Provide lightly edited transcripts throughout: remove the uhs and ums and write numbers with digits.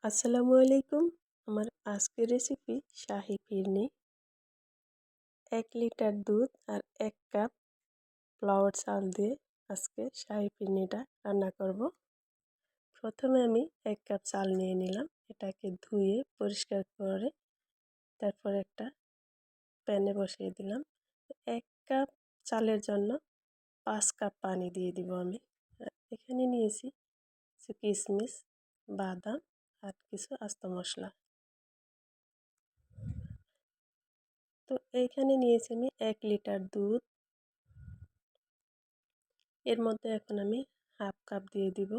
আসসালামু আলাইকুম। আমার আজকের রেসিপি শাহী ফিরনি। ১ লিটার দুধ আর ১ কাপ ফ্লাওয়ার চাল দিয়ে আজকে শাহী ফিরনিটা রান্না করব। প্রথমে আমি ১ কাপ চাল নিয়ে নিলাম। এটাকে ধুয়ে পরিষ্কার করে তারপর একটা প্যানে বসিয়ে দিলাম। ১ কাপ চালের জন্য ৫ কাপ পানি দিয়ে দিব আমি। এখানে নিয়েছি কিছু কিশমিশ, বাদাম আর কিছু আস্ত মশলা। তো এইখানে নিয়েছি আমি ১ লিটার দুধ। এর মধ্যে এখন আমি হাফ কাপ দিয়ে দিব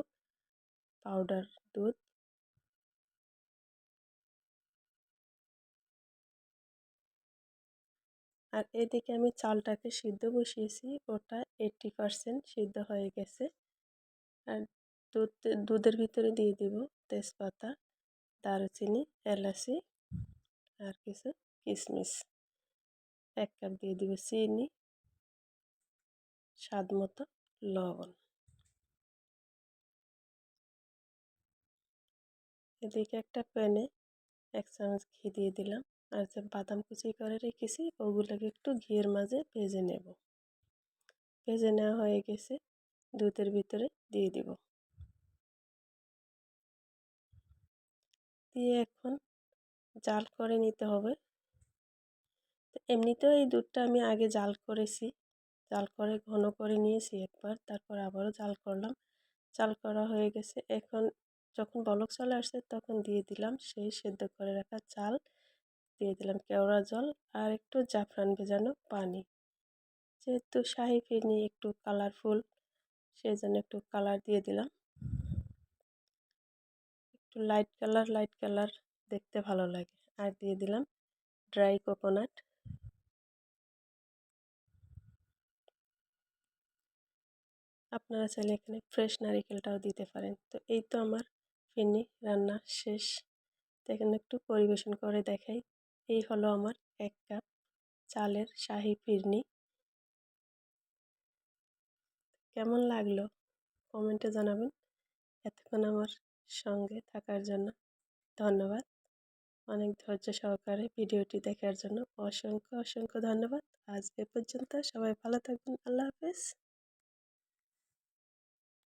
পাউডার দুধ। আর এদিকে আমি চালটাকে সিদ্ধ বসিয়েছি, ওটা 80% সিদ্ধ হয়ে গেছে। আর দুধের ভিতরে দিয়ে দিব তেজপাতা, দারুচিনি, এলাচি আর কিছু কিশমিশ। ১ কাপ দিয়ে দিব চিনি, স্বাদ মতো লবণ। এদিকে একটা প্যানে ১ চামচ ঘি দিয়ে দিলাম। আর যে বাদাম কুচি করে রেখেছি ওগুলোকে একটু ঘিয়ের মাঝে ভেজে নেব। ভেজে নেওয়া হয়ে গেছে, দুধের ভিতরে দিয়ে দিব। দিয়ে এখন জাল করে নিতে হবে। এমনিতেও এই দুধটা আমি আগে জাল করেছি, জাল করে ঘন করে নিয়েছি একবার, তারপর আবারও জাল করলাম। জাল করা হয়ে গেছে। এখন যখন বলক চলে আসছে তখন দিয়ে দিলাম সেই সেদ্ধ করে রাখা চাল, দিয়ে দিলাম কেওড়া জল আর একটু জাফরান ভেজানো পানি। যেহেতু শাহী ফিরনি একটু কালারফুল, সেই জন্য একটু কালার দিয়ে দিলাম। একটু লাইট কালার দেখতে ভালো লাগে। আর দিয়ে দিলাম ড্রাই কোকোনাট। আপনারা চাইলে এখানে ফ্রেশ নারিকেলটাও দিতে পারেন। তো এই তো আমার ফিরনি রান্না শেষ। দেখেন একটু পরিবেশন করে দেখাই। এই হলো আমার ১ কাপ চালের শাহী ফিরনি। কেমন লাগলো কমেন্টে জানাবেন। এতক্ষণ আমার সঙ্গে থাকার জন্য ধন্যবাদ। অনেক ধৈর্য সহকারে ভিডিওটি দেখার জন্য অসংখ্য ধন্যবাদ। আজ এ পর্যন্ত। সবাই ভালো থাকবেন। আল্লাহ হাফেজ।